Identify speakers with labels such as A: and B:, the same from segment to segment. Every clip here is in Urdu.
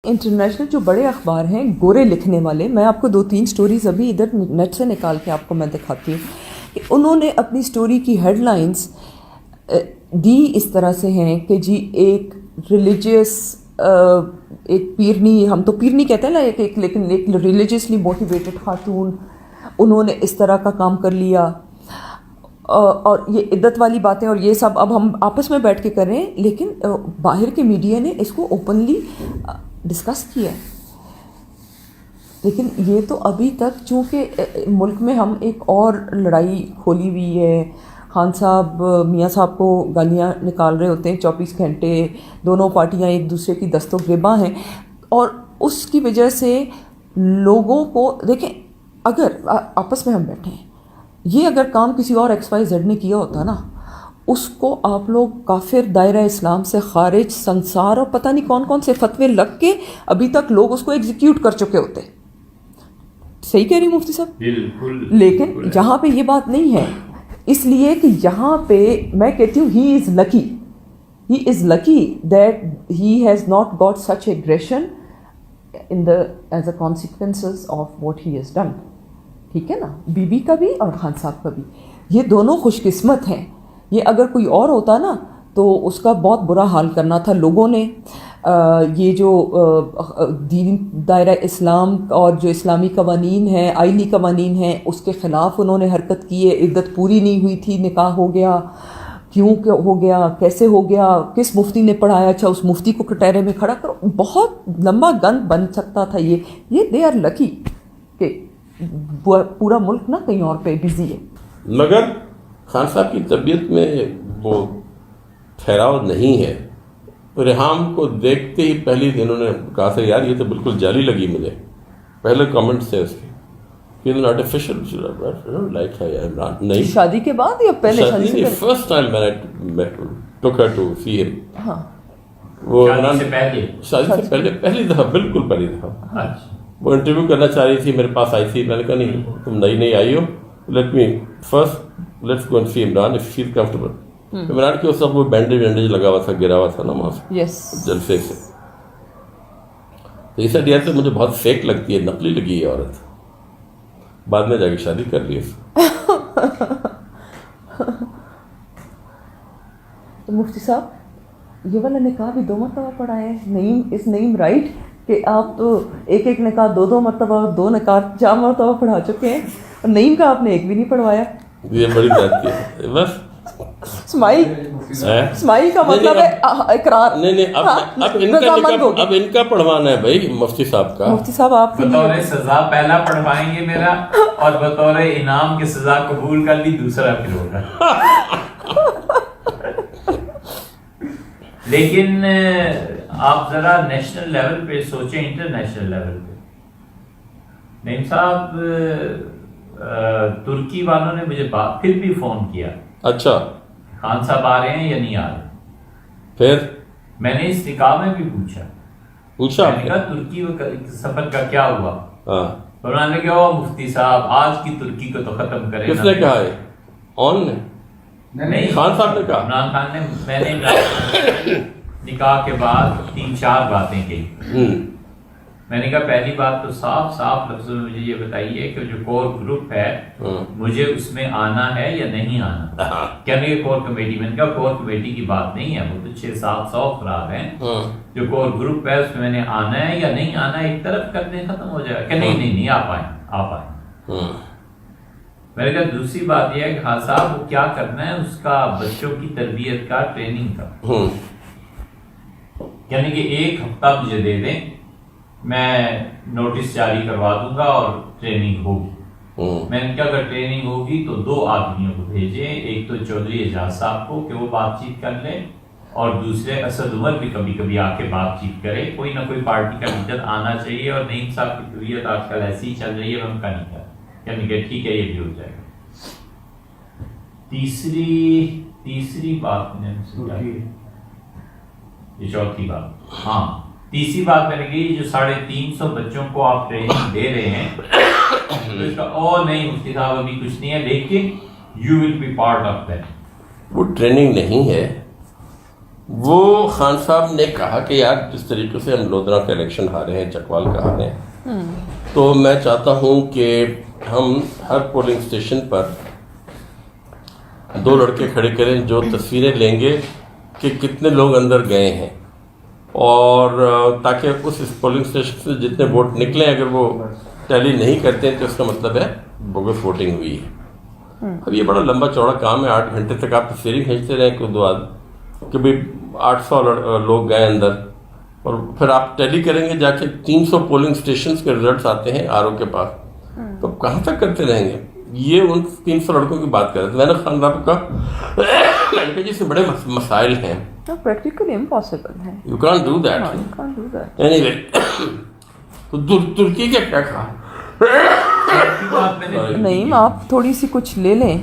A: انٹرنیشنل جو بڑے اخبار ہیں گورے لکھنے والے، میں آپ کو 2-3 سٹوریز ابھی ادھر نیٹ سے نکال کے آپ کو میں دکھاتی ہوں کہ انہوں نے اپنی سٹوری کی ہیڈ لائنز دی اس طرح سے ہیں کہ جی ایک ریلیجیس ایک پیرنی، ہم تو پیرنی کہتے ہیں نا، لیکن ایک ریلیجیسلی موٹیویٹڈ خاتون، انہوں نے اس طرح کا کام کر لیا، اور یہ عدت والی باتیں اور یہ سب اب ہم آپس میں بیٹھ کے کر رہے ہیں، لیکن باہر کے میڈیا نے اس کو اوپنلی ڈسکس کیا ہے۔ لیکن یہ تو ابھی تک چونکہ ملک میں ہم ایک اور لڑائی کھولی ہوئی ہے، خان صاحب میاں صاحب کو گالیاں نکال رہے ہوتے ہیں 24 گھنٹے، دونوں پارٹیاں ایک دوسرے کی دست و گریباں ہیں، اور اس کی وجہ سے لوگوں کو دیکھیں، اگر آپس میں ہم بیٹھے ہیں، یہ اگر کام کسی اور XYZ نے کیا ہوتا نا، اس کو آپ لوگ کافر، دائرہ اسلام سے خارج، سنسار اور پتہ نہیں کون کون سے فتوے لگ کے ابھی تک لوگ اس کو ایگزیکیوٹ کر چکے ہوتے۔ صحیح کہہ رہی مفتی صاحب؟
B: بالکل۔
A: لیکن یہاں پہ یہ بات نہیں ہے، اس لیے کہ یہاں پہ میں کہتی ہوں he is lucky that he has not got such aggression in the as a consequences of what he has done. ٹھیک ہے نا، بی بی کا بھی اور خان صاحب کا بھی، یہ دونوں خوش قسمت ہیں۔ یہ اگر کوئی اور ہوتا نا تو اس کا بہت برا حال کرنا تھا لوگوں نے۔ یہ جو دین، دائرہ اسلام اور جو اسلامی قوانین ہیں، آئینی قوانین ہیں، اس کے خلاف انہوں نے حرکت کی ہے۔ عدت پوری نہیں ہوئی تھی، نکاح ہو گیا، کیوں ہو گیا، کیسے ہو گیا، کس مفتی نے پڑھایا، اچھا اس مفتی کو کٹہرے میں کھڑا کرو، بہت لمبا گند بن سکتا تھا یہ دے آر لکی کہ پورا ملک نا کہیں اور پہ بزی ہے۔
C: مگر خان صاحب کی طبیعت میں وہ ٹھہراؤ نہیں ہے۔ ریحام کو دیکھتے ہی پہلی دن انہوں نے کہا تھا یار یہ تو بالکل جعلی لگی مجھے، پہلے کامنٹس تھے اس کے، آرٹیفیشل لائک ہے عمران۔ نہیں،
A: شادی کے بعد یا پہلے شادی سے
C: فرسٹ ٹائم میں ٹوک ہر ٹو سی ہم،
A: ہاں
C: وہ
B: شادی سے پہلے،
C: شادی سے پہلے پہلی دفعہ، بالکل پہلی دفعہ وہ انٹرویو کرنا چاہ رہی تھی، میرے پاس آئی تھی، میں نے کہا نہیں تم نئی آئی ہو، let's go and see Imran if you feel comfortable. Imran کے اس وقت وہ بینڈیج لگا ہوا تھا، گرا ہوا تھا نا وہاں سے جلسے سے، تو اس ایڈیا سے مجھے بہت فیک لگتی ہے، نقلی لگی ہے عورت، بعد میں جا کے شادی کر لی۔
A: تو مفتی صاحب یہ والا نکاح بھی 2 مرتبہ پڑھا ہے، نعیم رائٹ کہ آپ تو ایک نکاح 2 مرتبہ، 2 نکاح 4 مرتبہ پڑھا چکے ہیں، اور نعیم کا آپ نے ایک بھی نہیں پڑھوایا۔
C: یہ بڑی بات ہے، بس
A: اسماعیل کا مطلب ہے اقرار۔
C: نہیں اب ان کا پڑھوانا ہے بھائی، مفتی صاحب کا۔
A: مفتی صاحب آپ
B: بطور سزا پہلا پڑھوائیں گے میرا، اور بطور انعام کی سزا قبول کر لی دوسرا پھر ہوگا۔ لیکن آپ ذرا نیشنل لیول پہ سوچیں، انٹرنیشنل لیول پہ نعیم صاحب، ترکی والوں نے مجھے پھر بھی فون کیا،
C: اچھا
B: خان صاحب آ رہے ہیں یا نہیں آ رہے؟
C: پھر
B: میں نے اس نکاح میں بھی پوچھا، میں نے کہا ترکی سفر کا کیا ہوا؟ انہوں نے کہا مفتی صاحب آج کی ترکی کو تو ختم کریں۔
C: کس نے کہا ہے؟ آن نے؟
B: نہیں،
C: خان صاحب نے کہا۔
B: عمران خان نے۔ میں نے نکاح کے بعد 3-4 باتیں کہی۔ میں نے کہا پہلی بات تو صاف لفظوں میں مجھے یہ بتائیے کہ جو کور گروپ ہے مجھے اس میں آنا ہے یا نہیں آنا؟ کہنے کہ کور کمیٹی، میں نے کہا کور کمیٹی کی بات نہیں ہے، وہ تو 600-700 افراد ہیں، جو کور گروپ ہے اس میں نے آنا ہے یا نہیں آنا، ایک طرف کرنے ختم ہو جائے گا کہ نہیں آپ آئیں۔ میں نے کہا دوسری بات یہ ہے کہ خان صاحب وہ کیا کرنا ہے، اس کا بچوں کی تربیت کا، ٹریننگ کا، یعنی کہ 1 ہفتہ مجھے دے دیں، میں نوٹس جاری کروا دوں گا اور ٹریننگ ہوگی۔ میں نے کہا اگر ٹریننگ ہوگی تو 2 آدمیوں کو بھیجیں، ایک تو چودھری اعجاز صاحب کو کہ وہ بات چیت کر لیں، اور دوسرے اسد عمر بھی کبھی کبھی آ کے بات چیت کرے، کوئی نہ کوئی پارٹی کا لیڈر آنا چاہیے، اور نعیم صاحب کی طبیعت آج کل ایسی ہی چل رہی ہے، ان کا نہیں کر، یعنی کہ ٹھیک ہے یہ بھی ہو جائے گا۔ تیسری بات میں نے یہ چوتھی بات، ہاں تیسری بات میں نے کہی جو 350 بچوں کو آپ ٹریننگ دے رہے ہیں، تو اس کا نہیں مفتی صاحب ابھی کچھ نہیں ہے، لیکن you will be part of that.
C: وہ ٹریننگ نہیں ہے، وہ خان صاحب نے کہا کہ یار جس طریقے سے ہم لودھرا کا الیکشن ہارے ہیں، چکوال کا ہارے ہیں، تو میں چاہتا ہوں کہ ہم ہر پولنگ اسٹیشن پر 2 لڑکے کھڑے کریں جو تصویریں لیں گے کہ کتنے لوگ اندر گئے ہیں، اور تاکہ اس پولنگ اسٹیشن سے جتنے ووٹ نکلیں اگر وہ ٹیلی نہیں کرتے ہیں تو اس کا مطلب ہے بوگس ووٹنگ ہوئی ہے۔ اب یہ بڑا لمبا چوڑا کام ہے، 8 گھنٹے تک آپ تصویریں کھینچتے رہیں کہ دو کہ بھائی 800 لوگ گئے اندر، اور پھر آپ ٹیلی کریں گے جا کے 300 پولنگ اسٹیشنز کے ریزلٹس آتے ہیں آر او کے پاس، تو کہاں تک کرتے رہیں گے؟ یہ ان 300 لڑکوں کی بات کر رہے تھے۔ میں نے خان صاحب کا میں نے کہا جی اس میں بڑے مسائل ہیں،
A: پریکٹیکلی امپاسبل ہے،
C: you can't do that any way. تو ترکی کا کیا کہا؟
A: نہیں آپ تھوڑی سی کچھ لے لیں،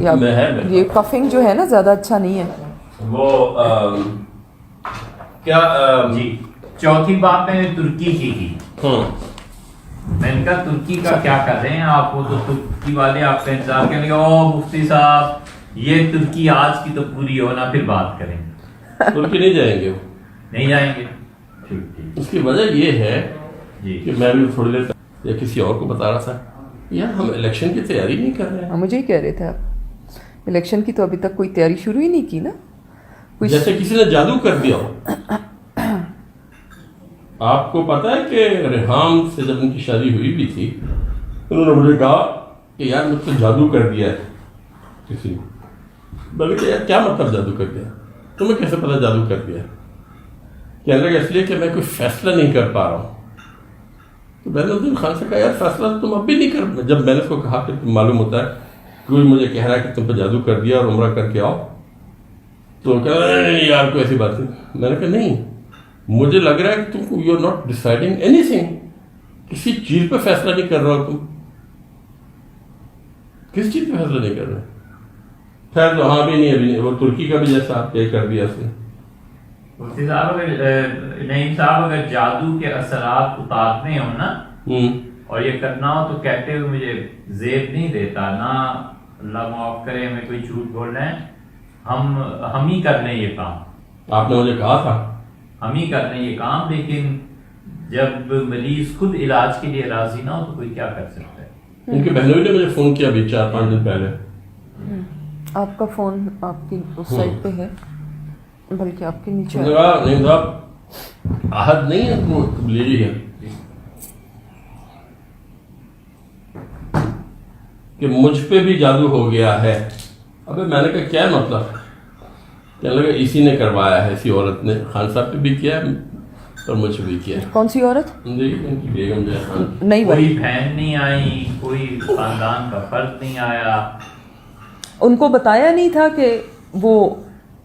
A: یہ کفنگ جو ہے نا زیادہ اچھا نہیں ہے۔
C: وہ کیا
B: جی چوتھی بات میں نے ترکی کی میں نے کہا ترکی کا کیا کر رہے ہیں آپ، وہ تو ترکی والے آپ کا انتظار کریں گے، او مفتی صاحب یہ ترکی آج کی تو پوری ہونا پھر بات کریں گے۔
C: ترکی نہیں جائیں گے،
B: نہیں جائیں گے، ٹھیک۔
C: اس کی وجہ یہ ہے
B: جی
C: کہ میں بھی تھوڑی دیر یا کسی اور کو بتا رہا تھا یار ہم الیکشن کی تیاری نہیں کر رہے ہیں۔
A: مجھے ہی کہہ رہے تھے آپ الیکشن کی تو ابھی تک کوئی تیاری شروع ہی نہیں کی نا،
C: جیسے کسی نے جادو کر دیا ہو۔ آپ کو پتا ہے کہ ریحام سے جب ان کی شادی ہوئی بھی تھی انہوں نے مجھے کہا کہ یار مجھ سے جادو کر دیا ہے کسی نے۔ میں نے کہا یار کیا مطلب جادو کر دیا، تمہیں کیسے پتا جادو کر دیا؟ کہنے لگا اس لیے کہ میں کوئی فیصلہ نہیں کر پا رہا ہوں۔ تو میں نے اس دن خان سے کہا یار فیصلہ تم اب بھی نہیں کر، جب میں نے اس کو کہا کہ تم معلوم ہوتا ہے کوئی مجھے کہہ رہا ہے کہ تم پہ جادو کر دیا اور عمرہ کر کے آؤ، تو کہہ رہا نہیں یار کوئی ایسی بات نہیں۔ میں نے کہا نہیں مجھے لگ رہا ہے کہ تم کو یو آر ناٹ ڈیسائڈنگ اینی تھنگ، کسی چیز پہ فیصلہ نہیں کر رہا ہو، تم کس چیز پہ فیصلہ نہیں کر رہے؟ خیر تو ہاں بھی نہیں ابھی نہیں، وہ ترکی کا بھی جیسا آپ طے کر دیا اس نے۔
B: مفتی صاحب اگر نہیں صاحب اگر جادو کے اثرات اتارنے ہوں نا اور یہ کرنا ہو تو کہتے ہوئے مجھے زیب نہیں دیتا، نہ اللہ معاف کرے ہمیں کوئی جھوٹ بول رہے ہیں، ہم ہی کر لیں یہ کام۔
C: آپ نے مجھے کہا تھا
B: ہم ہی کر لیں یہ کام، لیکن جب مریض خود علاج کے لیے راضی نہ ہو تو کوئی کیا کر سکتا ہے؟
C: ان کی بہنوئی نے مجھے فون کیا ابھی 4-5 دن پہلے۔
A: آپ کا فون آپ کی اس سائڈ پہ ہے بلکہ آپ کے نیچے
C: نہیں صاحب عہد نہیں ہے وہ تبلیغی ہے کہ مجھ پہ بھی جادو ہو گیا ہے۔ ابے میں نے کہا کیا مطلب؟ کہنے لگا اسی نے کروایا ہے، اسی عورت نے، خان صاحب پہ بھی کیا اور مجھ پہ بھی کیا۔
A: کون سی عورت؟
C: جی ان کی بیگم جو ہے
A: نہیں
B: کوئی بہن نہیں آئی، کوئی خاندان کا فرد نہیں آیا،
A: ان کو بتایا نہیں تھا کہ وہ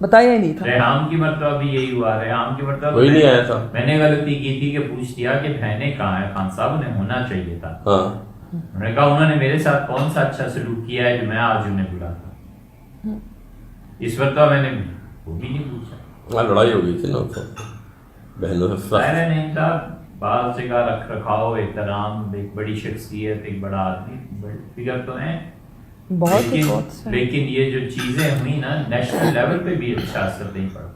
A: بتایا ہی نہیں تھا۔
B: ریحام کی مرتبہ بھی یہی ہوا، ریحام کی مرتبہ
C: کوئی نہیں آیا تھا۔
B: میں نے غلطی کی تھی کہ پوچھ دیا کہ بہنیں کہاں ہیں، خان صاحب نے ہونا چاہیے تھا۔ انہوں نے کہا انہوں نے میرے ساتھ کون سا اچھا سلوک کیا ہے جو میں آج انہیں بلاتا۔ اس مرتبہ میں نے وہ بھی نہیں پوچھا۔
C: لڑائی ہو گئی تھی نا بہنوں سے۔
B: نہیں صاحب بعض جگہ رکھ رکھاؤ، احترام، ایک بڑی شخصیت، ایک بڑا آدمی، فگر تو ہیں
A: بہت،
B: لیکن یہ جو چیزیں ہوئی نا نیشنل لیول پہ بھی اچھا اثر نہیں پڑا۔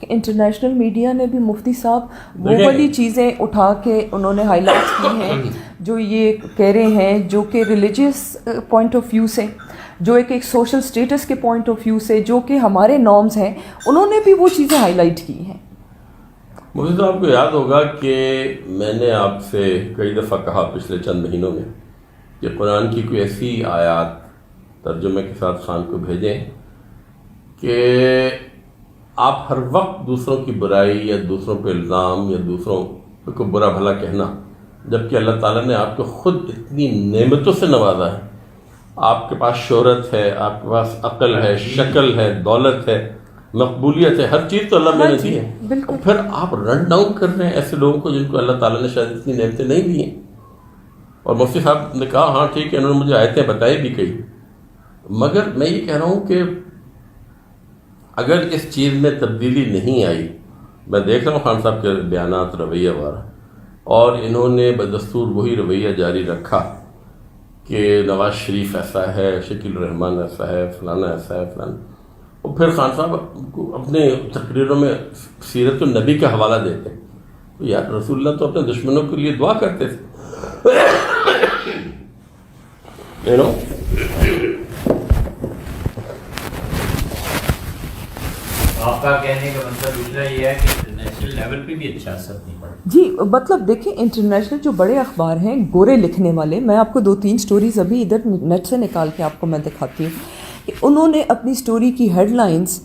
A: انٹرنیشنل میڈیا نے بھی مفتی صاحب وہ والی چیزیں اٹھا کے انہوں نے ہائی لائٹ کی ہیں جو یہ کہہ رہے ہیں، جو کہ ریلیجیس پوائنٹ آف ویو سے، جو ایک سوشل سٹیٹس کے پوائنٹ آف ویو سے، جو کہ ہمارے نارمز ہیں، انہوں نے بھی وہ چیزیں ہائی لائٹ کی ہیں۔
C: مجھے تو آپ کو یاد ہوگا کہ میں نے آپ سے کئی دفعہ کہا پچھلے چند مہینوں میں کہ قرآن کی کوئی ایسی آیات ترجمے کے ساتھ خان کو بھیجیں کہ آپ ہر وقت دوسروں کی برائی یا دوسروں پہ الزام یا دوسروں کو برا بھلا کہنا، جبکہ اللہ تعالیٰ نے آپ کو خود اتنی نعمتوں سے نوازا ہے، آپ کے پاس شہرت ہے، آپ کے پاس عقل ہے، شکل ہے، دولت ہے، مقبولیت ہے، ہر چیز تو اللہ میں نے دی ہے، اور پھر آپ رن ڈاؤن کر رہے ہیں ایسے لوگوں کو جن کو اللہ تعالیٰ نے شاید اتنی نعمتیں نہیں دی ہیں۔ اور مفتی صاحب نے کہا ہاں ٹھیک ہے، انہوں نے مجھے آیتیں بتائی بھی کئی، مگر میں یہ کہہ رہا ہوں کہ اگر اس چیز میں تبدیلی نہیں آئی، میں دیکھ رہا ہوں خان صاحب کے بیانات، رویہ وغیرہ، اور انہوں نے بدستور وہی رویہ جاری رکھا کہ نواز شریف ایسا ہے، شکیل الرحمان ایسا ہے، فلانا ایسا ہے، فلانا، اور پھر خان صاحب کو اپنے تقریروں میں سیرت النبی کا حوالہ دیتے ہیں. یار رسول اللہ تو اپنے دشمنوں کے لیے دعا کرتے تھے.
B: آپ کا کہنے کا مطلب دوسرا یہ ہے کہ انٹرنیشنل لیول پہ بھی اچھا اثر نہیں پڑا.
A: جی مطلب دیکھیں انٹرنیشنل جو بڑے اخبار ہیں گورے لکھنے والے, میں آپ کو 2-3 سٹوریز ابھی ادھر نیٹ سے نکال کے آپ کو میں دکھاتی ہوں کہ انہوں نے اپنی سٹوری کی ہیڈ لائنز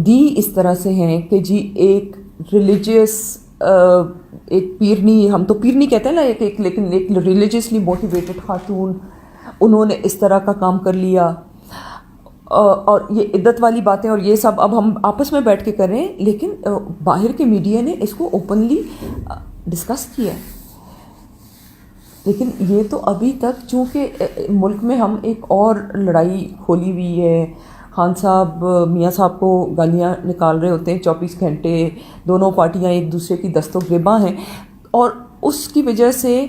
A: دی اس طرح سے ہیں کہ جی ایک ریلیجیس ایک پیرنی, ہم تو پیرنی کہتے ہیں نا, لیکن ایک ریلیجیسلی موٹیویٹڈ خاتون, انہوں نے اس طرح کا کام کر لیا, اور یہ عدت والی باتیں اور یہ سب اب ہم آپس میں بیٹھ کے کر رہے ہیں, لیکن باہر کے میڈیا نے اس کو اوپنلی ڈسکس کیا ہے. لیکن یہ تو ابھی تک چونکہ ملک میں ہم ایک اور لڑائی کھولی ہوئی ہے, خان صاحب میاں صاحب کو گالیاں نکال رہے ہوتے ہیں 24 گھنٹے, دونوں پارٹیاں ایک دوسرے کی دست و گریباں ہیں, اور اس کی وجہ سے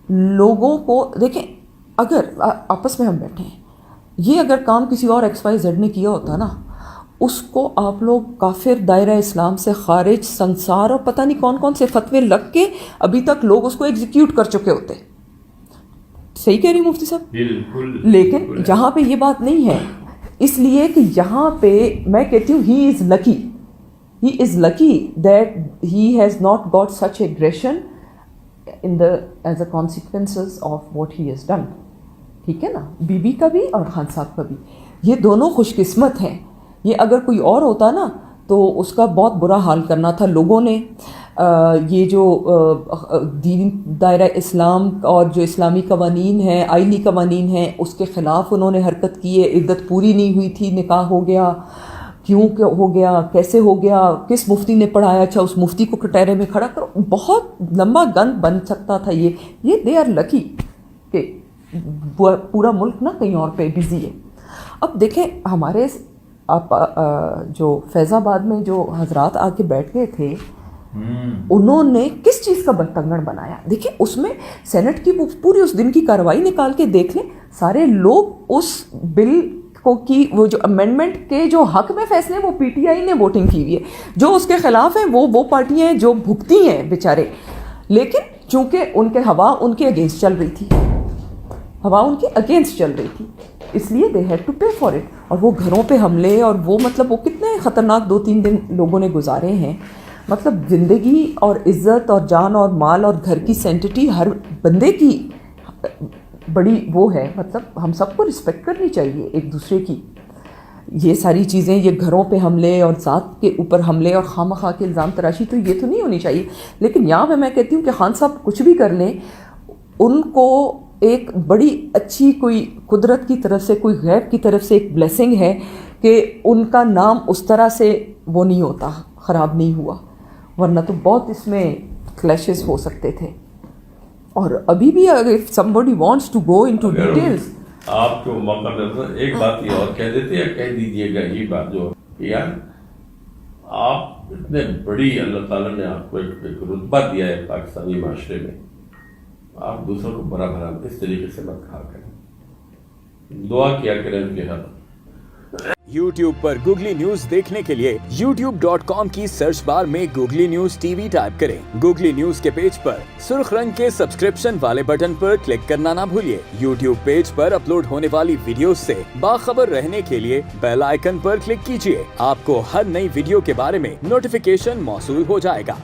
A: لوگوں کو دیکھیں اگر آپس میں ہم بیٹھے ہیں, یہ اگر کام کسی اور XYZ نے کیا ہوتا نا, اس کو آپ لوگ کافر, دائرہ اسلام سے خارج, سنسار اور پتہ نہیں کون کون سے فتوے لگ کے ابھی تک لوگ اس کو ایگزیکیوٹ کر چکے ہوتے. صحیح کہہ رہی ہوں مفتی صاحب؟
B: بالکل.
A: لیکن یہاں پہ یہ بات نہیں ہے, اس لیے کہ یہاں پہ میں کہتی ہوں he is lucky that he has not got such aggression in the as a consequences of what he has done. ٹھیک ہے نا, بی بی کا بھی اور خان صاحب کا بھی, یہ دونوں خوش قسمت ہیں. یہ اگر کوئی اور ہوتا نا تو اس کا بہت برا حال کرنا تھا لوگوں نے. یہ جو دین دائرہ اسلام اور جو اسلامی قوانین ہیں, آئلی قوانین ہیں, اس کے خلاف انہوں نے حرکت کی ہے. عدت پوری نہیں ہوئی تھی, نکاح ہو گیا, کیوں ہو گیا, کیسے ہو گیا, کس مفتی نے پڑھایا, اچھا اس مفتی کو کٹہرے میں کھڑا کرو, بہت لمبا گند بن سکتا تھا. یہ دے آر لکی کہ پورا ملک نا کہیں اور پہ بزی ہے. اب دیکھیں ہمارے جو فیض آباد میں جو حضرات آ کے بیٹھ گئے تھے, انہوں نے کس چیز کا برتنگڑ بنایا. دیکھیں اس میں سینٹ کی پوری اس دن کی کارروائی نکال کے دیکھ لیں, سارے لوگ اس بل کو کی وہ جو امینڈمنٹ کے جو حق میں فیصلے وہ PTI نے ووٹنگ کی ہوئی ہے, جو اس کے خلاف ہیں وہ پارٹیاں ہیں جو بھگتی ہیں بیچارے. لیکن چونکہ ان کے ہوا ان کے اگینسٹ چل رہی تھی, اس لیے they had to pay for it. اور وہ گھروں پہ حملے اور وہ مطلب وہ کتنے خطرناک 2-3 دن لوگوں نے گزارے ہیں. مطلب زندگی اور عزت اور جان اور مال اور گھر کی سینٹٹی ہر بندے کی بڑی وہ ہے, مطلب ہم سب کو رسپیکٹ کرنی چاہیے ایک دوسرے کی. یہ ساری چیزیں, یہ گھروں پہ حملے اور ذات کے اوپر حملے اور خواہ مخواہ کے الزام تراشی, تو یہ تو نہیں ہونی چاہیے. لیکن یہاں پہ میں کہتی ہوں کہ خان صاحب کچھ بھی کر لیں, ان کو ایک بڑی اچھی کوئی قدرت کی طرف سے, کوئی غیب کی طرف سے ایک بلیسنگ ہے کہ ان کا نام اس طرح سے وہ نہیں ہوتا, خراب نہیں ہوا, ورنہ تو بہت اس میں کلیشز ہو سکتے تھے. اور ابھی بھی اگر somebody wants to go into details,
C: آپ کو موقع دیتا ایک بات یہ اور کہہ دیتے ہیں, کہہ دیجئے گا یہ بات جو یار آپ اتنے بڑی اللہ تعالیٰ نے آپ کو ایک رتبہ دیا ہے پاکستانی معاشرے میں, آپ دوسروں کو برا بھرا اس طریقے سے مت کہا کریں, دعا کیا کریں ان کے حق.
D: YouTube پر گوگلی نیوز دیکھنے کے لیے youtube.com کی سرچ بار میں گوگلی نیوز TV ٹائپ کریں. گوگلی نیوز کے پیج پر سرخ رنگ کے سبسکرپشن والے بٹن پر کلک کرنا نہ بھولیے. YouTube پیج پر اپلوڈ ہونے والی ویڈیوز سے باخبر رہنے کے لیے بیل آئیکن پر کلک کیجیے. آپ کو ہر نئی ویڈیو کے بارے میں نوٹیفیکیشن موصول ہو جائے گا.